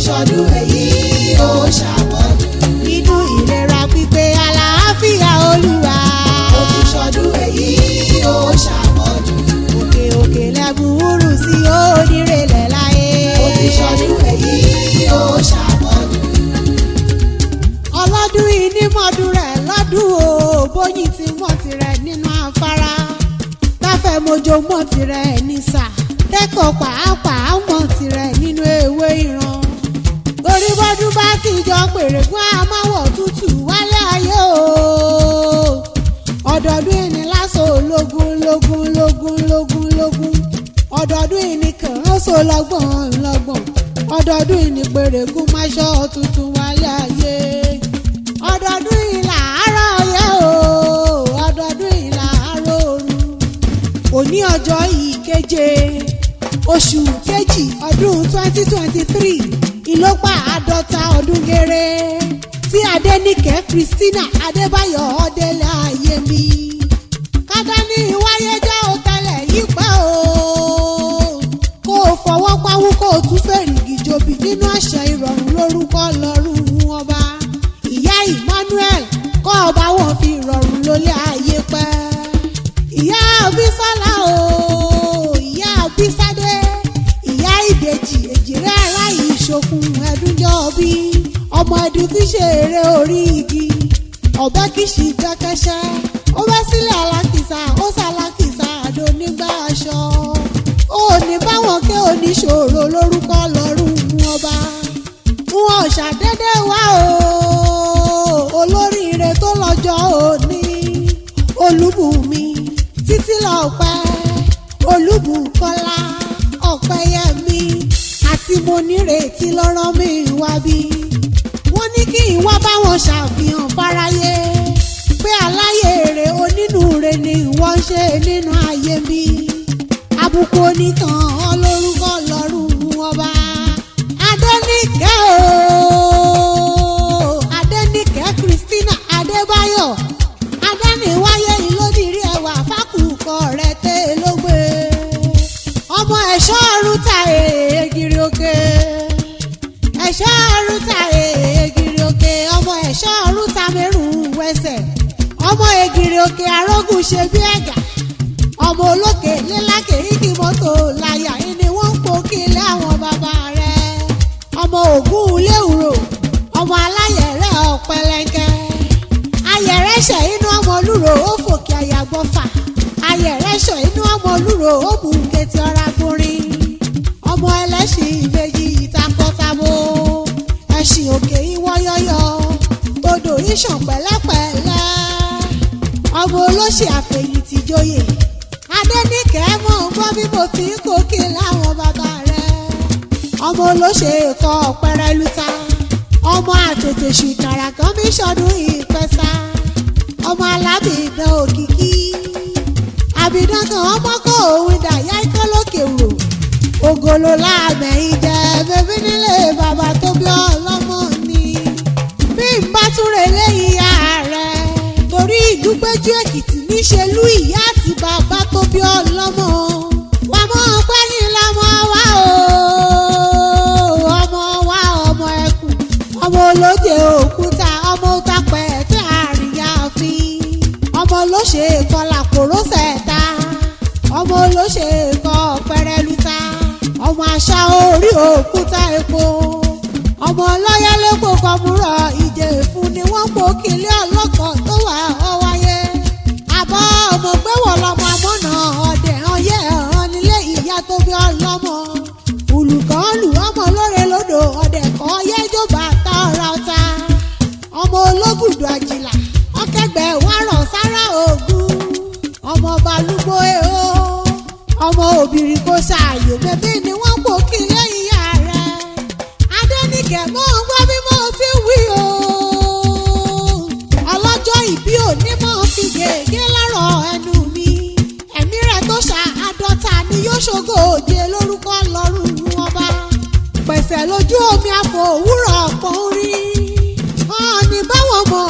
ṣọdún èyí ó ṣàmọ́dún. Inú ìlera pípé àlàáfíà Olúwa. Ó ti ṣọdún èyí ó ṣàmọ́dún. Òkè òkè lẹ́bùrú sí onírèlẹ̀ láyé. Ó ti ṣọdún èyí ó ṣàmọ́dún. Ọlọ́dún yìí ní mọ́dún rẹ̀ lọ́dún o, bóyin ti mọ̀ tirẹ̀ nínú afárá. Káfẹ́ mojo mọ̀ tirẹ̀ ní sà, kẹ́kọ̀ọ́ pàápàá mọ̀ tirẹ̀ nínú ewé ìran. Torí bọ́dún bá ti jọ pèrègùn àmáwọ̀ tútù wálé ayé o. Ọdọọdún ìní lásò lógún lógún lógún lógún lógún. Ọdọọdún ìní kànránṣó lọ́gbọ̀n lọ́gbọ̀n. Ọdọọdún ìní pèrègùn máṣọ́ tuntun wálé ayé. Ọdọọdún yìí làárọ̀ yẹ o, ọdọọdún yìí làárọ̀ òru. Òní ọjọ́ yìí keje oṣù kejì ọdún 2023 ìlọ́pà àádọ́ta ọdún géré tí Adéníkẹ́ Christina Adébáyọ̀ Ọdẹlẹ Ayémi. Kádá ní ìwáyé jẹ́ òtẹ́lẹ̀ yìí pẹ́ o, kó o fọwọ́ pawú kó o tún fèrègì jòbì nínú àṣẹ ìrọ̀rùn lórúkọ lọ́rùn ọba. Ìyá Emmanuel kọ́ ọba wọn fi ìrọ̀rùn lólé ayé pẹ́. Ìyá Bísọ́lá o, ìyá Bísádé, ìyá Ìbejì èjìrẹ́ aráyé ìṣokùn ẹ̀dúnjọ́ bí. Ọmọ ẹ̀dùn tí ṣe eré orí igi, ọ̀bẹ kì í ṣì gbẹ́kẹ́ṣẹ́. Ó bẹ́ sílẹ̀ alákìsà, ó ṣàlákìsà àdó nígbà aṣọ. Ó ní báwọn ké oníṣòro lórúkọ lọ́rùn ọba. Wọn ṣàdédé wá o, olóríire tó lọ́jọ́ òní. Olúbùnmi Títílọpẹ́, Olúbùkọ́lá Ọpẹ́yẹmí àti Monírètí lọ́rọ̀ mi wá bí. Wọ́n ní kí n wá báwọn ṣàfihàn fáráyé pé aláyèrè onínúure ni wọ́n ṣe nínú ayé bí. Àbùkù oníkan lórúkọ lọ́rùn ọba. Adéníkẹ́ o, Adéníkẹ́ Christina Adébáyọ̀ Adániwáyé ìlódìrí ẹwà fákùkọ rẹ̀ tẹ́ lógbé. Ọmọ ẹ̀ṣọ́ ọ̀rúta ègìrì òkè, ẹ̀ṣọ́ ọ̀rúta ègìrì òkè, ọmọ ẹ̀ṣọ́ ọ̀rúta mẹ́rùn wẹsẹ̀, ọmọ ègìrì òkè arógùn ṣe bí ẹ̀gà, ọmọ olókè lílákè igi mọ́tò láyà ni wọ́n ń po kílé àwọn bàbá rẹ̀. Ọmọ ògún léwúrò, ọmọ aláyẹ̀rẹ̀ ọ̀pẹ̀lẹ̀kẹ̀, ayẹ̀rẹ̀ṣẹ̀ inú ọmọ olúro ó fòkè àyàgbọ́fà, ayẹ̀rẹ̀ṣẹ̀ inú ọmọ olúro ó mú kẹtì ọ̀rá gbórin. Ọmọ ẹlẹ́ṣin ìbejì ìtakọ̀tabo, ẹṣin òkè ìwọ́yọ́yọ́, odò ìṣàn pẹ̀lẹ́pẹ̀lẹ́, ọmọ olóṣè àfẹ̀yìntì joyè. Adéníkẹ́ mọ̀ ń gbọ́ bí mo ti ń gòkè láwọn bàbá rẹ̀. Ọmọ olóṣè kọ pẹrẹluta, ọmọ àtètèṣù ìkàrà kan bí sọdún ìpẹ́sà, ọmọ alábìdán òkìkí, àbìdán kan ọmọ kò òun dàyà ikọ́ lókè wò. Ògolo láàmẹ̀yìn jẹ bébí nílé bàbá tó bí ọlọ́mọ ni. Bí n bá túnre léyìn ààrẹ torí ìdúpẹ́jú Èkìtì níṣelú ìyá àti bàbá tó bí ọlọ́mọ. Wà mọ́ pẹ́yìn lọ́mọ wa o, ọmọ wa ọmọ ẹkùn, ọmọ olóje òkúta, ọmọ òtàpẹ̀ tí àríyá fi. Ọmọ olóṣè kọlà kòrósẹ̀ta, ọmọ olóṣè kọ pẹrẹluta, ọmọ àṣà orí òkúta epo, ọmọ ọlọ́yẹ́lẹ́pọ̀ kọmúrọ̀ Ìjẹ̀fún ni wọ́n po kílé ọlọ́kọ̀ tó wà ọwáyé. Àbọ̀ ọmọ gbẹ́wọ̀ lọmọ amọ́nà ọ̀dẹ̀ ọyẹ́ ọ̀hán nílé ìyá tó bí ọlọ́mọ. Olùkọ́lù ọmọ lóore lódò ọ̀dẹ̀ kọ́ yẹ́jọ́ bàtà ọ̀rá ọ̀tá. Ọmọ ológùdù àjìlá ọ̀kẹ́gbẹ́ wárọ̀ sára ògún. Ọmọ balùgbò èho, ọmọ òbírí kò ṣàyò bébí ni wọ́n po kílé ìyá rẹ̀. Adéníkẹ́ mọ́ ń gbọ́ bí mo ti wí o. Ọlọ́jọ́ ìbí òní mọ́ fi gègé lọ́rọ̀ ẹnu mi. Ẹ̀mí rẹ̀ tó ṣàádọ́ta ni yóò ṣògo òde lórúkọ lọ́rùn ọba. Pẹ̀sẹ̀ lójú omi àfọ̀ òwúrọ̀ ọ̀pọ̀ orí. Ọ̀ọ́ni báwọn mọ̀